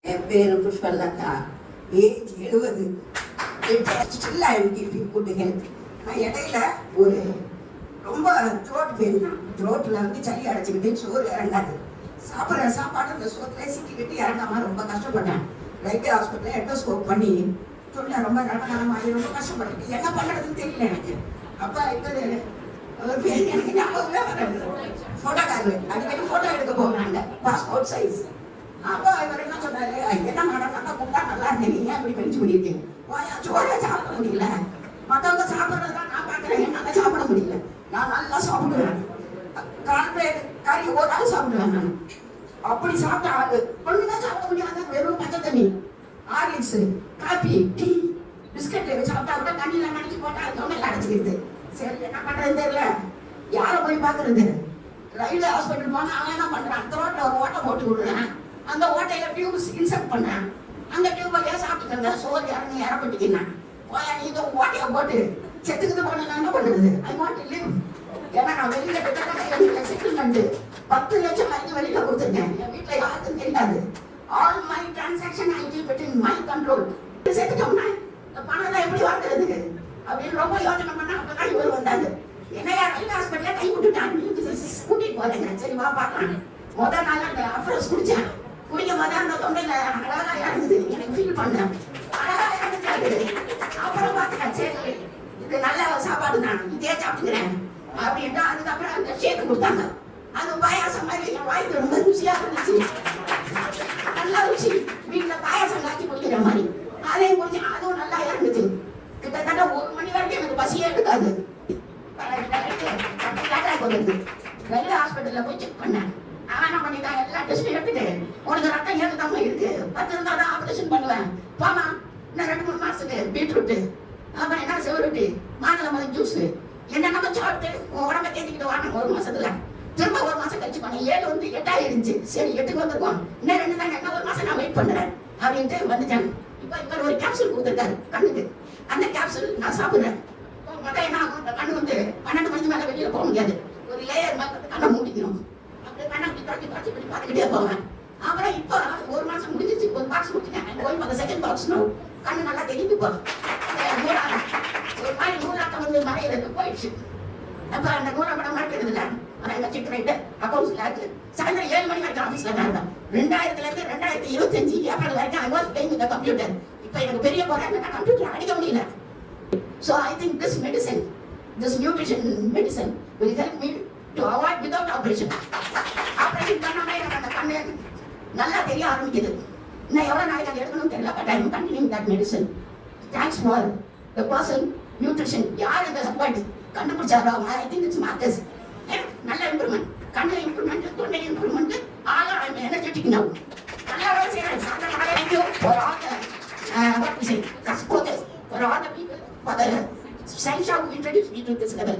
என் பேரு Pushpalatha. Age 70. Still I am keeping good health. நான் இடையில ஒரு ரொம்ப த்ரோட் பெயின் தான். த்ரோட்டில் வந்து சளி அடைச்சிக்கிட்டு சோறு இறங்காது. சாப்பிட்ற சாப்பாடு அந்த சோத்துல சிக்கிக்கிட்டு இறங்காம ரொம்ப கஷ்டப்பட்டேன். ரைட்டு ஹாஸ்பிட்டலில் எண்டோஸ்கோப் பண்ணி தொண்டை ரொம்ப நடனமாகி ரொம்ப கஷ்டப்பட்டுட்டு என்ன பண்ணுறதுன்னு தெரியல எனக்கு. அப்போ ஒரு பேர் எனக்கு ஞாபகமே வராது. ஃபோட்டோக்காரரு அடிக்கடி ஃபோட்டோ எடுக்க போகிறாங்க, பாஸ்போர்ட் சைஸ். அப்போ இவர் என்ன சொன்னாரு, என்ன மேடம் நல்லா கூப்பிட்டா நல்லா இருந்தேன், நீங்க அப்படி பெஞ்சு பண்ணியிருக்கீங்க, சோறையா சாப்பிட முடியல, மற்றவங்க சாப்பிட்றதுதான் நான் பார்க்குறேன், என்னால் சாப்பிட முடியல, நான் நல்லா சாப்பிடுவேன், கார்பரேட் கறி ஒரு ஆள் சாப்பிடுவேன் நான். அப்படி சாப்பிட்ட ஆளு ஒண்ணுமே சாப்பிட முடியாத வெறும் பச்சை தண்ணி, ஹார்லிக்ஸ், காபி, டீ, பிஸ்கட் சாப்பிட்டா கூட தண்ணியில் நினைச்சு போட்டா தொண்டையில் அடைச்சிக்கிடுது. சரி என்ன பண்றது தெரியல, யாரை போய் பார்க்கறது? ரயில்வே ஹாஸ்பிட்டல் போனா அவன் என்ன பண்றான், த்ரோட்ல ஒரு ஓட்டை போட்டு விடுறான், அந்த ஓட்டையில டியூப்ஸ் இன்செர்ட் பண்றான், அந்த டியூபையே சாப்பிட்டுக்கிறத சோறு இறங்கி இறப்பட்டுக்கினான். போயா நீ இந்த ஓட்டையை போட்டு செத்துக்குது போன என்ன பண்ணுறது? I want to live. ஏன்னா நான் வெளியில கிட்டத்தட்ட செட்டில்மெண்ட் 10 லட்சம் வரைக்கும் வெளியில கொடுத்துருக்கேன். என் வீட்டுல யாருக்கும் தெரியாது. All my transaction I keep it in my control. செத்துட்டோம்னா இந்த பணம் எப்படி வாங்குறது அப்படின்னு ரொம்ப யோசனை பண்ணா அப்பதான் இவர் வந்தாரு. என்னையா ரயில்வே ஹாஸ்பிட்டல கை விட்டுட்டான், கூட்டிட்டு போறேங்க. சரி வா பார்க்கலாம். முதல் நாள் அந்த அஃப்ரோஸ் குடிச்சேன். குடிக்கும் போது அந்த தொண்டையில அழகா இறங்குது, எனக்கு ஃபீல் பண்ணேன், அழகா இறந்துட்டாரு. அப்புறம் பார்த்துட்டேன், சரி இது நல்ல சாப்பாடு தான், இதே சாப்பிட்டுக்கிறேன் அப்படின்ட்டு அதுக்கப்புறம் அந்த ஷேக்கு கொடுத்தாங்க. அது பாயாசம் மாதிரி என் வாய்க்கு ரொம்ப ருசியா இருந்துச்சு, நல்லா ருசி. வீட்டுல பாயாசம் காய்ச்சி குடிக்கிற மாதிரி அதையும் குடிச்சேன், அதுவும் நல்லா இறங்குச்சு. கிட்டத்தட்ட 1 மணி வரைக்கும் எனக்கு பசியே எடுக்காது. ரயில்வே ஹாஸ்பிட்டல்ல போய் செக் பண்ணேன். அவன் என்ன பண்ணிட்டான், எல்லா டெஸ்ட்டும் எடுத்துட்டு உனக்கு ரத்தம் ஏற்றுதாம இருக்கு, 10 இருந்தா தான் ஆபரேஷன் பண்ணுவேன், போமா இன்னும் 2-3 மாசத்துக்கு பீட்ரூட்டு, அப்புறம் என்ன செவரொட்டி, மாதுளம்பழம் ஜூஸ் என்னென்ன சாப்பிட்டு உன் உடம்பை தேத்திக்கிட்டு வாங்க. 1 மாசத்துல திரும்ப 1 மாசம் கழிச்சு பண்ணேன். 7 வந்து 8 ஆயிருந்துச்சு. சரி 8க்கு வந்துருக்கோம், இன்னும் 2 தாங்க, என்ன 1 மாசம் நான் வெயிட் பண்ணுறேன் அப்படின்ட்டு வந்துட்டேன். இப்போ இவர் ஒரு கேப்சூல் கொடுத்துருக்காரு கண்ணுக்கு, அந்த கேப்சூல் நான் சாப்பிட்றேன். மொத்தம் என்ன ஆகும், அந்த கண்ணு வந்து 12 மணிக்கு மேலே வெளியில் போக முடியாது, ஒரு லேயர் மேலே கண்ணை மூடிக்கணும். அப்படியே கண்ணை அப்படி தொடச்சி பண்ணி பார்த்துக்கிட்டே போவேன். அப்புறம் இப்போ 1 மாசம் முடிஞ்சிச்சு, ஒரு பாக்ஸ் கொடுத்துட்டேன். போய் அந்த செகண்ட் பாக்ஸ் கண்ணு நல்லா தெரிஞ்சு போகும். ஒரு மாதிரி நூலாட்டம் வந்து மறையிறது போயிடுச்சு. அப்போ அந்த நூலாட்டம் மறைக்கிறது இல்லை, ஆனால் எங்கள் சிக் ரைட்டு அக்கௌண்ட்ஸில் இருக்கு. சாயந்தரம் 7 மணி வரைக்கும் ஆஃபீஸில் நான் இருந்தேன். 2000 2025 ஏப்ரல் வரைக்கும் I was playing with computer. இப்போ எனக்கு பெரிய போகிறேன், கம்ப்யூட்டர் அடிக்க முடியல. So I think this medicine, this nutrition medicine will help me to avoid without operation. Operation பண்ணாமலே எனக்கு அந்த கண்ணு நல்லா தெரிய ஆரம்பிக்குது. இன்னும் எவ்வளோ நாளைக்கு அது எடுக்கணும்னு தெரியல, but I am continuing that medicine. Thanks for the person, nutrition. யார் இந்த சப்பாட்டு கண்டுபிடிச்சாரோ, I think it's Marcus. நல்ல இம்ப்ரூவ்மெண்ட், கண்ணு இம்ப்ரூவ்மெண்ட், தொண்டை improvement, all are energetic now. நல்லா வேலை செய்கிறேன். Thank you for all the what we say, for all the people, for the science who introduced me to this level.